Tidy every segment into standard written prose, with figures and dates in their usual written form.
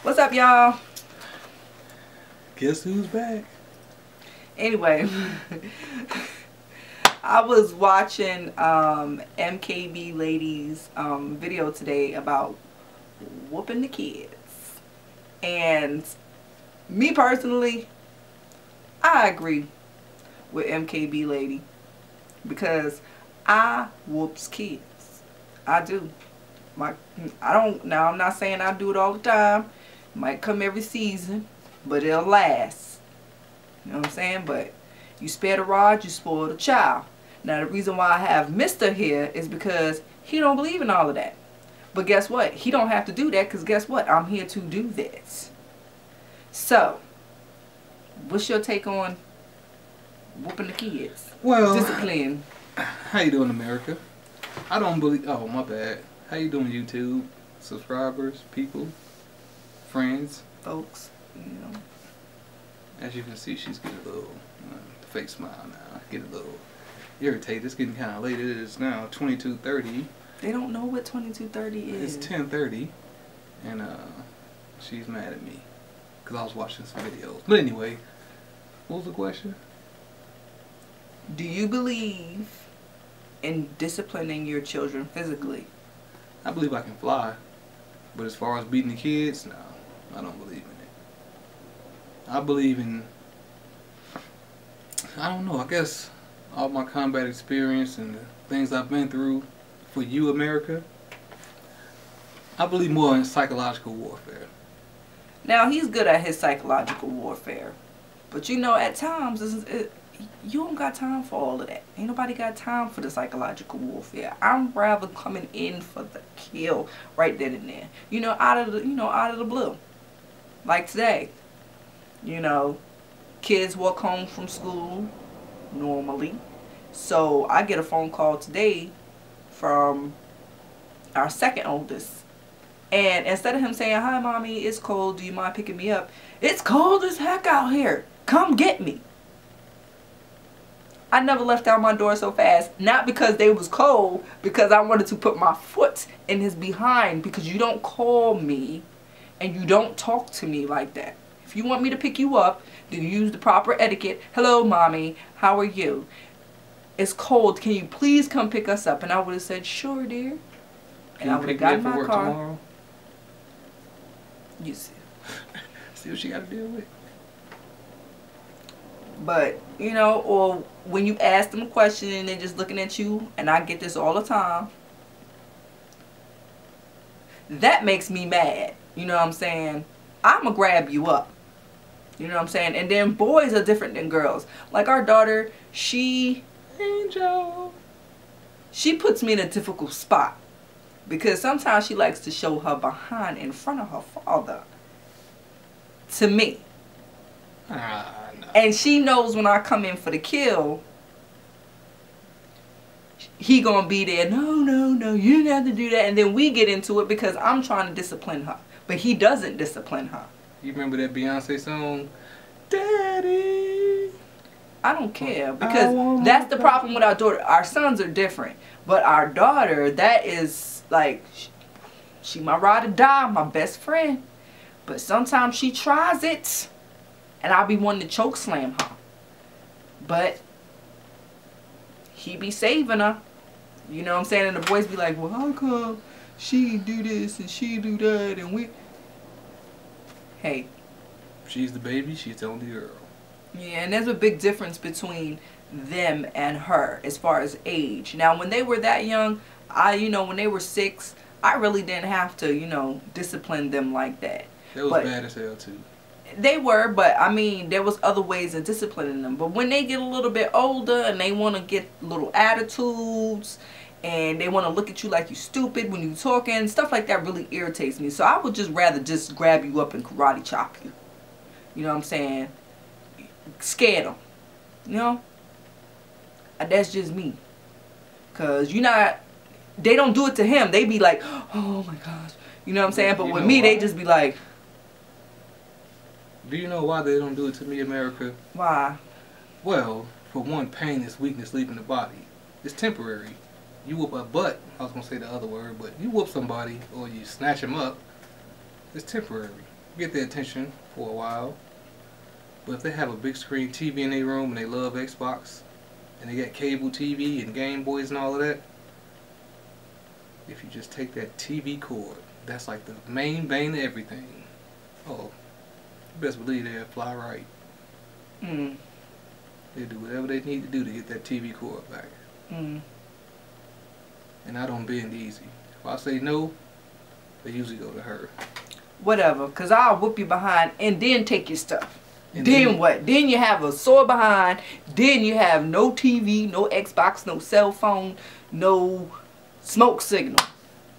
What's up, y'all? Guess who's back? Anyway, I was watching MKB Lady's video today about whooping the kids. And me personally, I agree with MKB Lady because I whoops kids. I do. I'm not saying I do it all the time. It might come every season, but it'll last. You know what I'm saying? But you spare the rod, you spoil the child. Now the reason why I have Mr. here is because he don't believe in all of that. But guess what? He don't have to do that because guess what? I'm here to do this. So, what's your take on whooping the kids? Well, discipline. How you doing, America? I don't believe. Oh, my bad. How you doing, YouTube? Subscribers, people, friends, Folks, you know. As you can see, she's getting a little fake smile now. Getting a little irritated. It's getting kind of late. It is now 22:30. They don't know what 22:30 is. It's 10:30, and she's mad at me because I was watching some videos. But anyway, what was the question? Do you believe in disciplining your children physically? I believe I can fly, but as far as beating the kids, no, I don't believe in it. I believe in, I don't know, I guess all my combat experience and the things I've been through for you, America, I believe more in psychological warfare. Now, he's good at his psychological warfare. But you know, at times, you don't got time for all of that. Ain't nobody got time for the psychological warfare. I'm rather coming in for the kill right then and there. You know, out of the blue. Like today. You know, kids walk home from school normally. So I get a phone call today from our second oldest. And instead of him saying, "Hi, mommy, it's cold. Do you mind picking me up?" "It's cold as heck out here. Come get me." I never left out my door so fast. Not because they was cold. Because I wanted to put my foot in his behind. Because you don't call me. And you don't talk to me like that. If you want me to pick you up, then use the proper etiquette. "Hello, mommy. How are you? It's cold. Can you please come pick us up?" And I would have said, "Sure, dear." And I would have gotten my car. Tomorrow? You see. See what she got to deal with. But, you know, or when you ask them a question and they're just looking at you, and I get this all the time, that makes me mad. You know what I'm saying? I'm going to grab you up. You know what I'm saying? And then boys are different than girls. Like our daughter, Angel, she puts me in a difficult spot. Because sometimes she likes to show her behind in front of her father. To me. no. And she knows when I come in for the kill, he gonna be there. "No, no, no, you didn't have to do that." And then we get into it because I'm trying to discipline her. But he doesn't discipline her. You remember that Beyonce song, "Daddy"? I don't care. Because that's the problem with our daughter. Our sons are different. But our daughter, that is like, she my ride or die, my best friend. But sometimes she tries it. And I'll be wanting to choke slam her. But he be saving her. You know what I'm saying? And the boys be like, "Well, how come she do this and she do that and we..." Hey. She's the baby, she's the only girl. Yeah, and there's a big difference between them and her as far as age. Now, when they were that young, when they were 6, I really didn't have to, discipline them like that. That was bad as hell, too. They were, but I mean, there was other ways of disciplining them. But when they get a little bit older and they want to get little attitudes and they want to look at you like you stupid when you talking, stuff like that really irritates me. So I would just rather just grab you up and karate chop you. You know what I'm saying? Scared them. You know? That's just me. Because they don't do it to him. They be like, "Oh my gosh." You know what I'm saying? But with me, they just be like. Do you know why they don't do it to me, America? Why? Well, for one, pain is weakness leaving the body. It's temporary. You whoop a butt, I was going to say the other word, but you whoop somebody or you snatch them up, it's temporary. get their attention for a while. But if they have a big screen TV in their room and they love Xbox and they got cable TV and Game Boys and all of that, if you just take that TV cord, that's like the main vein of everything. Oh, you best believe they'll fly right. They do whatever they need to do to get that TV cord back. And I don't bend easy. If I say no, they usually go to her. Whatever, because I'll whoop you behind and then take your stuff. And then what? Then you have a sore behind. Then you have no TV, no Xbox, no cell phone, no smoke signal.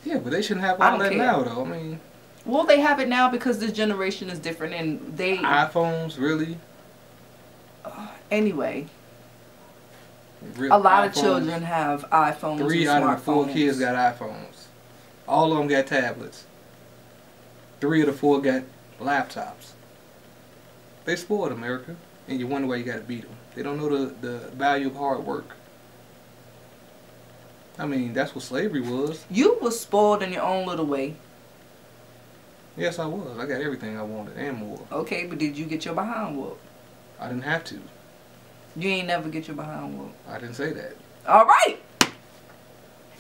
Yeah, but they shouldn't have all that now, though. I mean, well, they have it now because this generation is different, and they iPhones, really. Anyway, Real a lot iPhones. of children have iPhones. 3 out of the 4 kids got iPhones. All of them got tablets. 3 of the 4 got laptops. They spoiled America, and you wonder why you got to beat them. They don't know the value of hard work. I mean, that's what slavery was. You were spoiled in your own little way. Yes, I was. I got everything I wanted and more. Okay, but did you get your behind whooped? I didn't have to. You ain't never get your behind whooped. I didn't say that. All right.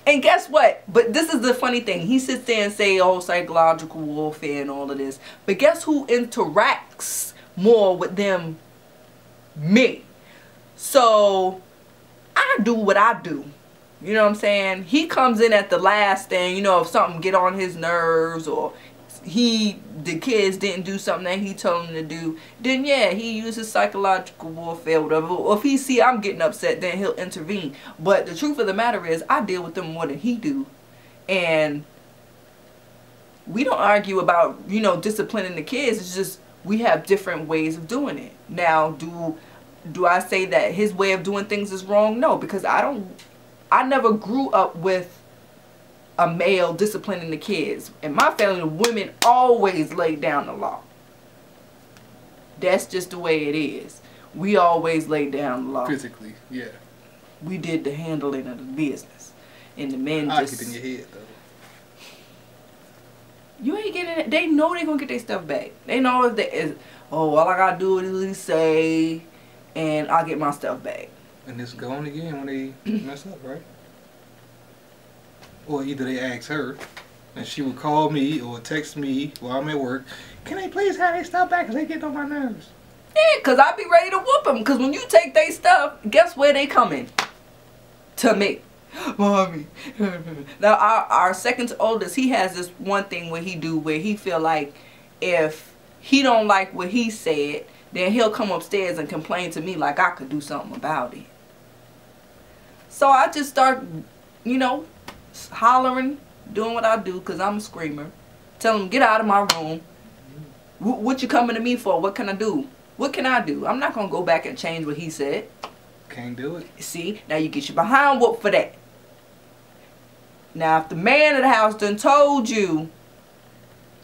And guess what? But this is the funny thing. He sits there and say, oh, psychological warfare and all of this. But guess who interacts more with them? Me. So I do what I do. You know what I'm saying? He comes in at the last thing, you know, if something get on his nerves or the kids didn't do something that he told them to do, then yeah, he uses psychological warfare or whatever. Or if he see I'm getting upset, then he'll intervene. But the truth of the matter is, I deal with them more than he do. And we don't argue about, you know, disciplining the kids. It's just we have different ways of doing it. Now, do I say that his way of doing things is wrong? No, because I never grew up with a male disciplining the kids. In my family, the women always laid down the law. That's just the way it is. We always laid down the law. Physically, yeah. We did the handling of the business. And the men I just... get in your head, though. You ain't getting it. They know they gonna get their stuff back. They know if they is, oh, all I gotta do is say, and I'll get my stuff back. And it's gone again when they mess up, right? Or either they ask her, and she would call me or text me while I'm at work, can they please have their stuff back because they getting on my nerves? Yeah, because I be ready to whoop them. Because when you take their stuff, guess where they coming? To me. Mommy. Now, our second oldest, he has this one thing where he feel like if he don't like what he said, then he'll come upstairs and complain to me like I could do something about it. So I just start, you know, hollering, doing what I do because I'm a screamer. Tell him, get out of my room. What you coming to me for? What can I do? What can I do? I'm not going to go back and change what he said. Can't do it. See, now you get your behind whooped for that. Now, if the man of the house done told you,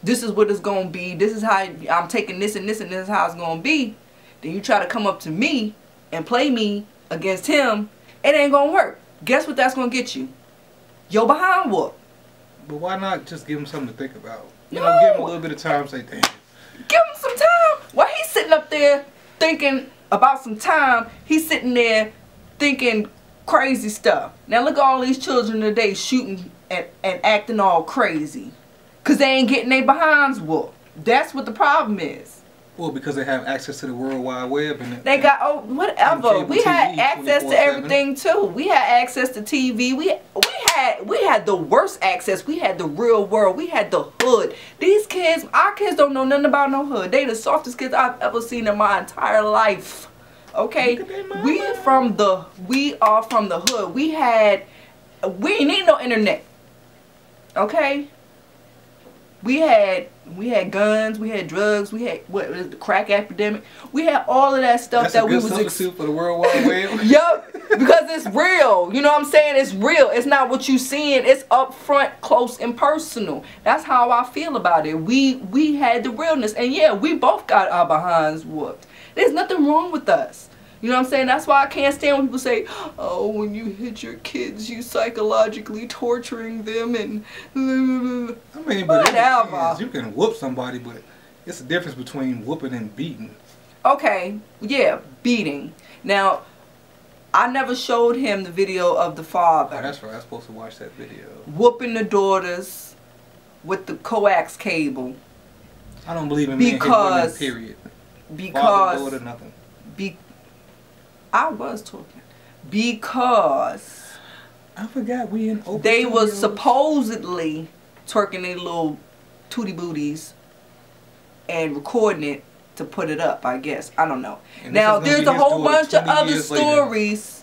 this is what it's going to be, this is how I'm taking this and this and this is how it's going to be, then you try to come up to me and play me against him, it ain't going to work. Guess what that's going to get you? Your behind whoop. But why not just give him something to think about? You No. know, give him a little bit of time, say, damn. Give him some time. While he's sitting up there thinking about some time, he's sitting there thinking crazy stuff. Now look at all these children today shooting and acting all crazy. Because they ain't getting their behinds whooped. That's what the problem is. Well, because they have access to the World Wide Web. And They got, oh, whatever. cable We had TV access to 24/7. everything too. We had access to TV. We had the worst access. We had the real world. We had the hood. These kids, our kids don't know nothing about no hood. They the softest kids I've ever seen in my entire life. Okay? We are from the hood. We ain't need no internet. Okay? We had guns, we had drugs, we had the crack epidemic. We had all of that stuff. That's that a we good was substitute for the World Wide Web. Yup, because it's real. You know what I'm saying? It's real. It's not what you seeing. It's up front, close, and personal. That's how I feel about it. We had the realness, and yeah, we both got our behinds whooped. There's nothing wrong with us. You know what I'm saying? That's why I can't stand when people say, oh, when you hit your kids, you psychologically torturing them and... I mean, but whatever. you can whoop somebody, but It's a difference between whooping and beating. Okay, yeah, beating. Now, I never showed him the video of the father. Oh, that's right. I'm supposed to watch that video. Whooping the daughters with the coax cable. I don't believe in men hitting women, period. Because father, daughter, nothing. I was talking. Because I forgot we in open they studios. was supposedly twerking their little tootie booties and recording it to put it up, I guess. I don't know. And now, there's a whole bunch of other stories.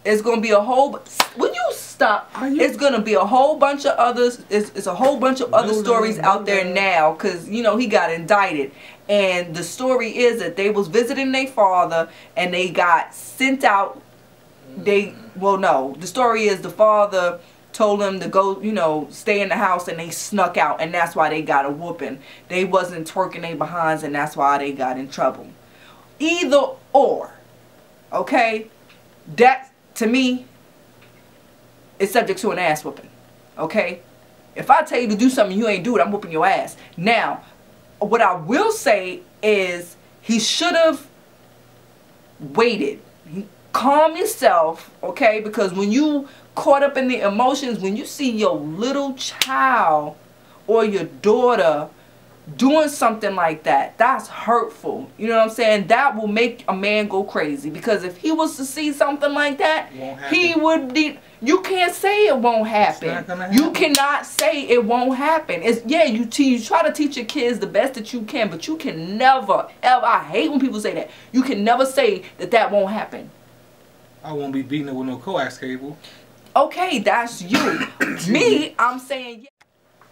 It's going to be a whole... Will you stop? It's going to be a whole bunch of others. It's a whole bunch of other stories out there now. Because, you know, he got indicted. And the story is that they was visiting their father. And they got sent out. Well, no. The story is the father told them to go, you know, stay in the house, and they snuck out, and that's why they got a whooping. They wasn't twerking their behinds, and that's why they got in trouble. Either or, okay? That, to me, is subject to an ass whooping, okay? If I tell you to do something you ain't do it, I'm whooping your ass. Now, what I will say is he should have waited. Calm yourself, okay? Because when you caught up in the emotions, when you see your little child or your daughter doing something like that, that's hurtful. You know what I'm saying? That will make a man go crazy. Because if he was to see something like that, he would need... You can't say it won't happen. It's not gonna happen. You cannot say it won't happen. It's, yeah, you try to teach your kids the best that you can, but you can never, ever... I hate when people say that. You can never say that that won't happen. I won't be beating it with no coax cable. Okay, that's you. Me, I'm saying...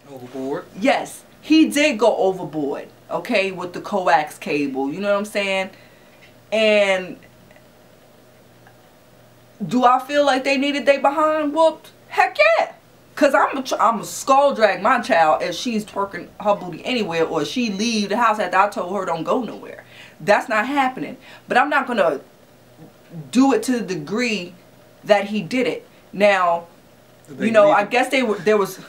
Overboard? Yes, he did go overboard, okay, with the coax cable. You know what I'm saying? And do I feel like they needed their behind whooped? Heck yeah. Because I'm a skull drag my child if she's twerking her booty anywhere, or she leave the house after I told her don't go nowhere. That's not happening. But I'm not going to do it to the degree that he did it. Now, you know, I guess there was...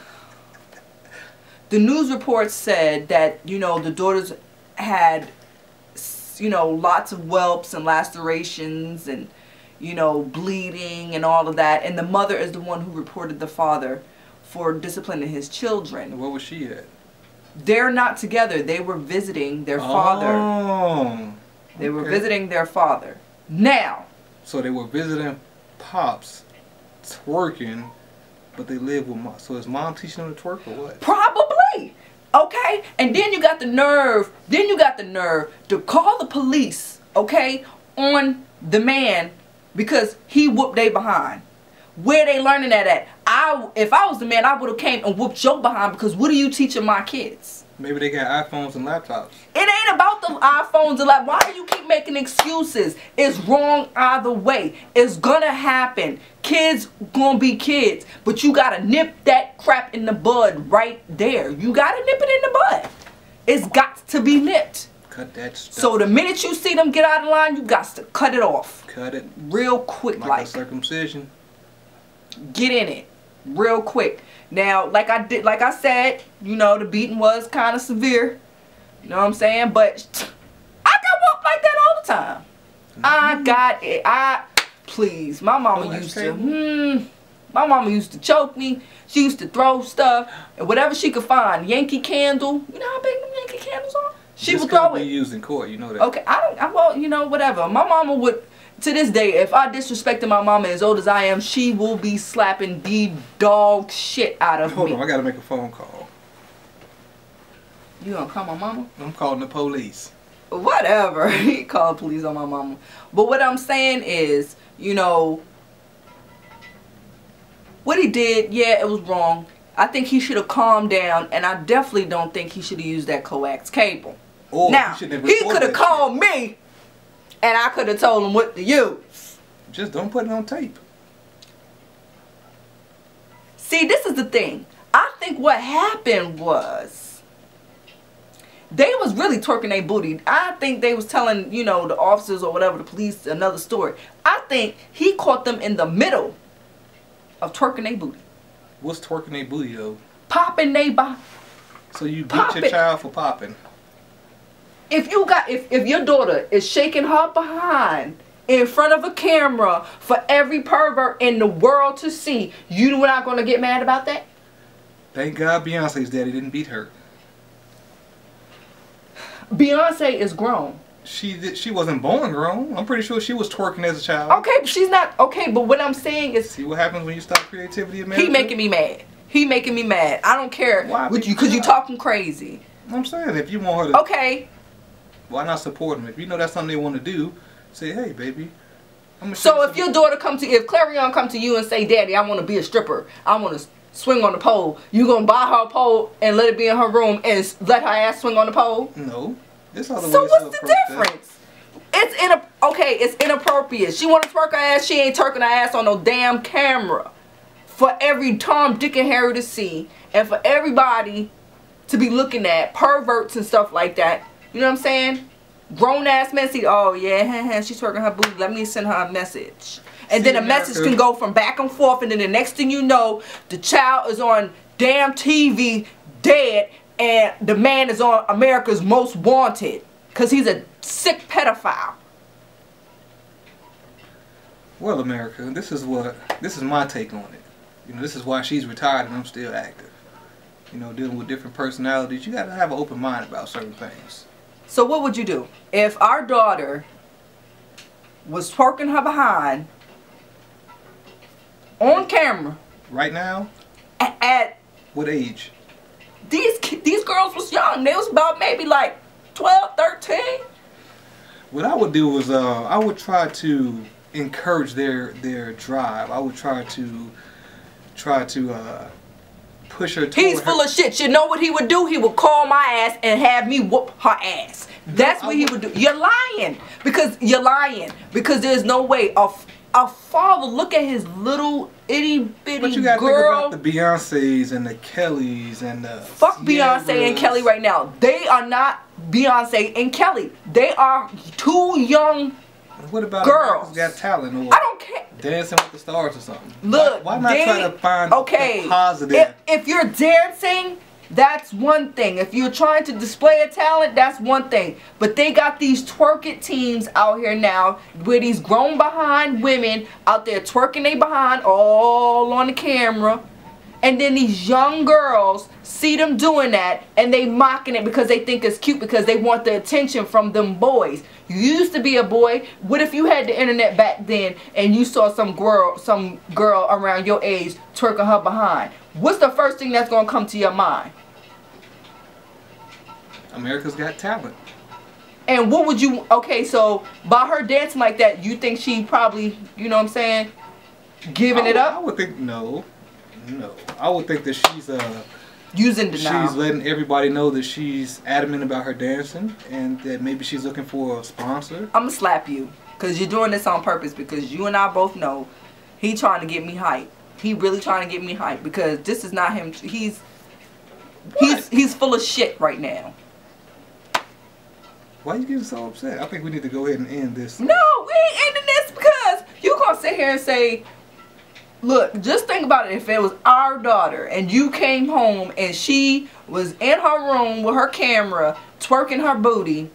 The news reports said that, you know, the daughters had, you know, lots of whelps and lacerations and, you know, bleeding and all of that. And the mother is the one who reported the father for disciplining his children. Where was she at? They're not together. They were visiting their father. Oh. They were visiting their father. Now. So they were visiting Pops, twerking, but they live with mom. So is mom teaching them to twerk or what? Probably. Okay? And then you got the nerve. Then you got the nerve to call the police, okay, on the man because he whooped they behind. Where they learning that at? If I was the man, I would have came and whooped your behind, because what are you teaching my kids? Maybe they got iPhones and laptops. It ain't about the iPhones and laptops. Why do you keep making excuses? It's wrong either way. It's gonna happen. Kids gonna be kids. But you gotta nip that crap in the bud right there. You gotta nip it in the bud. It's got to be nipped. Cut that stuff. So the minute you see them get out of line, you got to cut it off. Cut it. Real quick, like a circumcision. Get in it. Real quick. Now, like I said, you know, the beating was kind of severe. You know what I'm saying? But I got whooped like that all the time. I got it. Please, my mama used to. My mama used to choke me. She used to throw stuff and whatever she could find. Yankee Candle. You know how big them Yankee candles are? She would throw it. Be used in court. You know that. Okay, well, you know, whatever. My mama would. To this day, if I disrespected my mama as old as I am, she will be slapping the dog shit out of me. Hold on, I gotta make a phone call. You gonna call my mama? I'm calling the police. Whatever. He called police on my mama. But what I'm saying is, you know, what he did, yeah, it was wrong. I think he should have calmed down, and I definitely don't think he should have used that coax cable. Or now, he could have called me. And I could have told him what to use. Just don't put it on tape. See, this is the thing. I think what happened was they was really twerking their booty. I think they was telling, you know, the officers or whatever, the police, another story. I think he caught them in the middle of twerking their booty. What's twerking their booty, though? Popping their body. So you beat Pop your it. child for popping? If your daughter is shaking her behind in front of a camera for every pervert in the world to see, you not gonna get mad about that? Thank God Beyonce's daddy didn't beat her. Beyonce is grown. She wasn't born grown. I'm pretty sure she was twerking as a child. Okay, but she's not. Okay, but what I'm saying is, See what happens when you stop creativity, America? he making me mad. He making me mad. I don't care. Why? Because you talking crazy. I'm saying, if you want her to, Okay. why not support them? If you know that's something they want to do, say, hey, baby. I'm gonna So if your daughter if Clarion come to you and say, Daddy, I want to be a stripper, I want to swing on the pole, you gonna buy her a pole and let it be in her room and let her ass swing on the pole? No. There's other So ways what's to the approach difference? It's inappropriate. She want to twerk her ass, she ain't twerking her ass on no damn camera. For every Tom, Dick, and Harry to see, and for everybody to be looking at, perverts and stuff like that. You know what I'm saying? Grown ass men see, oh yeah, she's twerking her booty, let me send her a message. And then a message can go from back and forth, and then the next thing you know, the child is on damn TV dead, and the man is on America's Most Wanted because he's a sick pedophile. Well, America, this is my take on it. You know, this is why she's retired and I'm still active. You know, dealing with different personalities, you gotta have an open mind about certain things. So what would you do if our daughter was twerking her behind on camera Right now? at What age? these girls was young. They was about maybe like 12, 13. What I would do is I would try to encourage their drive. I would try to push her toward He's full of shit. You know what he would do? He would call my ass and have me whoop her ass. That's what he would do. You're lying. Because there's no way a father look at his little itty bitty But you gotta girl. think about the Beyoncés and the Kellys and the Fuck Beyonce and Kelly right now. They are not Beyonce and Kelly. They are two young What about girls. America's Got Talent or I don't care. Dancing with the Stars or something? Look, why not try to find the positive? If you're dancing, that's one thing. If you're trying to display a talent, that's one thing. But they got these twerk it teams out here now where these grown behind women out there twerking they behind all on the camera. And then these young girls see them doing that and they mocking it because they think it's cute because they want the attention from them boys. You used to be a boy. What if you had the internet back then and you saw some girl around your age twerking her behind? What's the first thing that's going to come to your mind? America's Got Talent. And what would you, okay, so by her dancing like that, you think she probably, you know what I'm saying, giving it up? I would think, no. I would think that she's using denial. She's letting everybody know that she's adamant about her dancing and that maybe she's looking for a sponsor. I'm going to slap you because you're doing this on purpose because you and I both know he trying to get me hyped. He really trying to get me hyped because this is not him. He's full of shit right now. Why are you getting so upset? I think we need to go ahead and end this. No, we ain't ending this because you gonna sit here and say, look, just think about it. If it was our daughter and you came home and she was in her room with her camera, twerking her booty,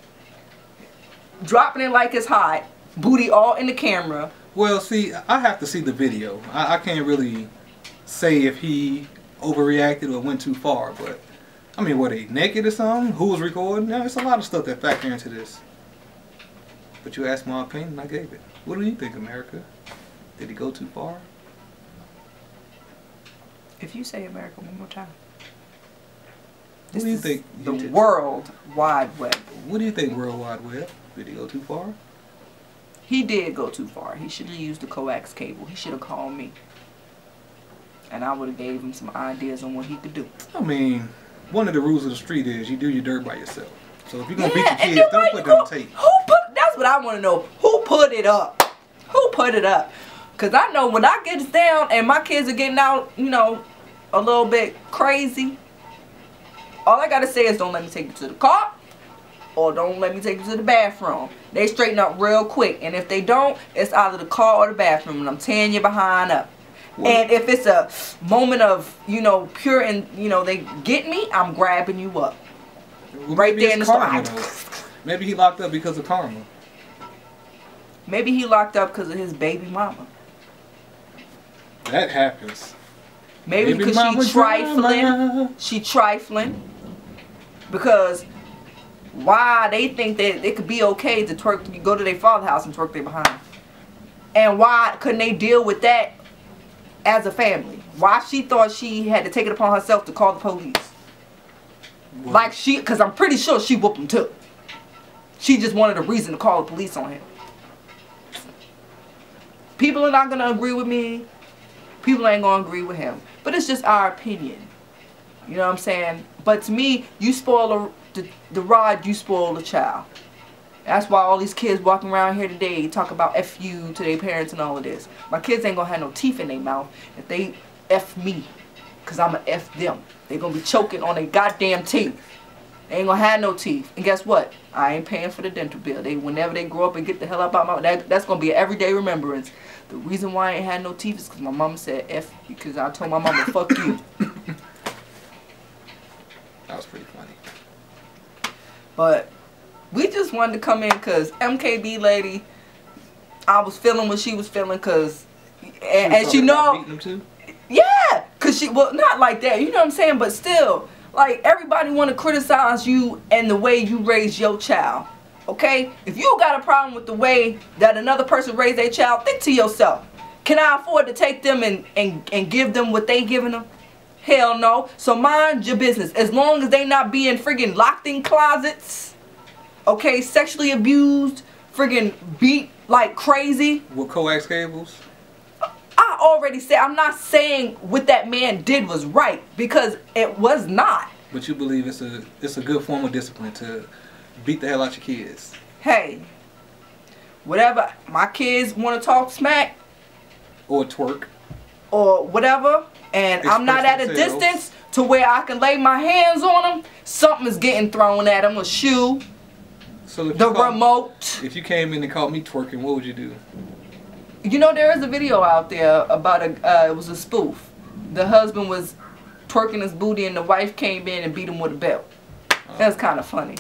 dropping it like it's hot, booty all in the camera. Well, see, I have to see the video. I can't really say if he overreacted or went too far, but I mean, were they naked or something? Who was recording? Now, it's a lot of stuff that factor into this. But you asked my opinion, I gave it. What do you think, America? Did he go too far? If you say America one more time. What do you think? The World Wide Web. What do you think, World Wide Web? Did he go too far? He did go too far. He should have used the coax cable. He should have called me. And I would have gave him some ideas on what he could do. I mean, one of the rules of the street is you do your dirt by yourself. So if you're going to beat your and kids, don't put it on tape. That's what I want to know. Who put it up? Who put it up? Because I know when I get down and my kids are getting out, you know, a little bit crazy, all I got to say is don't let me take you to the car or don't let me take you to the bathroom. They straighten up real quick. And if they don't, it's either the car or the bathroom. And I'm tearing you behind up. And if it's a moment of, you know, pure and, you know, they get me, I'm grabbing you up. Well, right there in the store. Maybe he locked up because of karma. Maybe he locked up because of his baby mama. That happens. Maybe baby because she trifling. Because why they think that it could be okay to twerk, go to their father's house and twerk their behind. And why couldn't they deal with that as a family? Why she thought she had to take it upon herself to call the police? What? Like because I'm pretty sure she whooped him too. She just wanted a reason to call the police on him. People are not going to agree with me. People ain't going to agree with him. But it's just our opinion. You know what I'm saying? But to me, you spoil the rod, you spoil the child. That's why all these kids walking around here today talk about F you to their parents and all of this. My kids ain't going to have no teeth in their mouth if they F me. Because I'm going to F them. They're going to be choking on their goddamn teeth. They ain't going to have no teeth. And guess what? I ain't paying for the dental bill. Whenever they grow up and get the hell up out my... That's going to be an everyday remembrance. The reason why I ain't had no teeth is because my mama said F because I told my mama, fuck you. That was pretty funny. But we just wanted to come in because MKB lady, I was feeling what she was feeling because... And she know... Beating them too? Yeah! Because she... Well, not like that. You know what I'm saying? But still... Like, everybody want to criticize you and the way you raise your child. Okay? If you got a problem with the way that another person raised their child, think to yourself. Can I afford to take them and give them what they giving them? Hell no. So mind your business. As long as they not being friggin' locked in closets. Okay? Sexually abused. Friggin' beat like crazy. With coax cables? I already said, I'm not saying what that man did was right, because it was not. But you believe it's a good form of discipline to beat the hell out your kids? Hey, whatever, my kids want to talk smack. Or twerk. Or whatever, and I'm not at a distance to where I can lay my hands on them, something is getting thrown at them, a shoe, so if the remote. If you came in and caught me twerking, what would you do? You know, there is a video out there about it was a spoof. The husband was twerking his booty and the wife came in and beat him with a belt. That's kind of funny.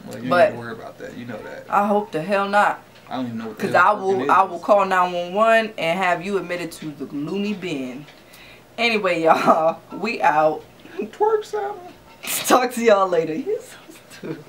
Well, you don't have to worry about that. You know that. I hope the hell not. I don't even know what that is. Because I will call 911 and have you admitted to the loony bin. Anyway, y'all, we out. Twerk, Sam. Talk to y'all later. You're so stupid.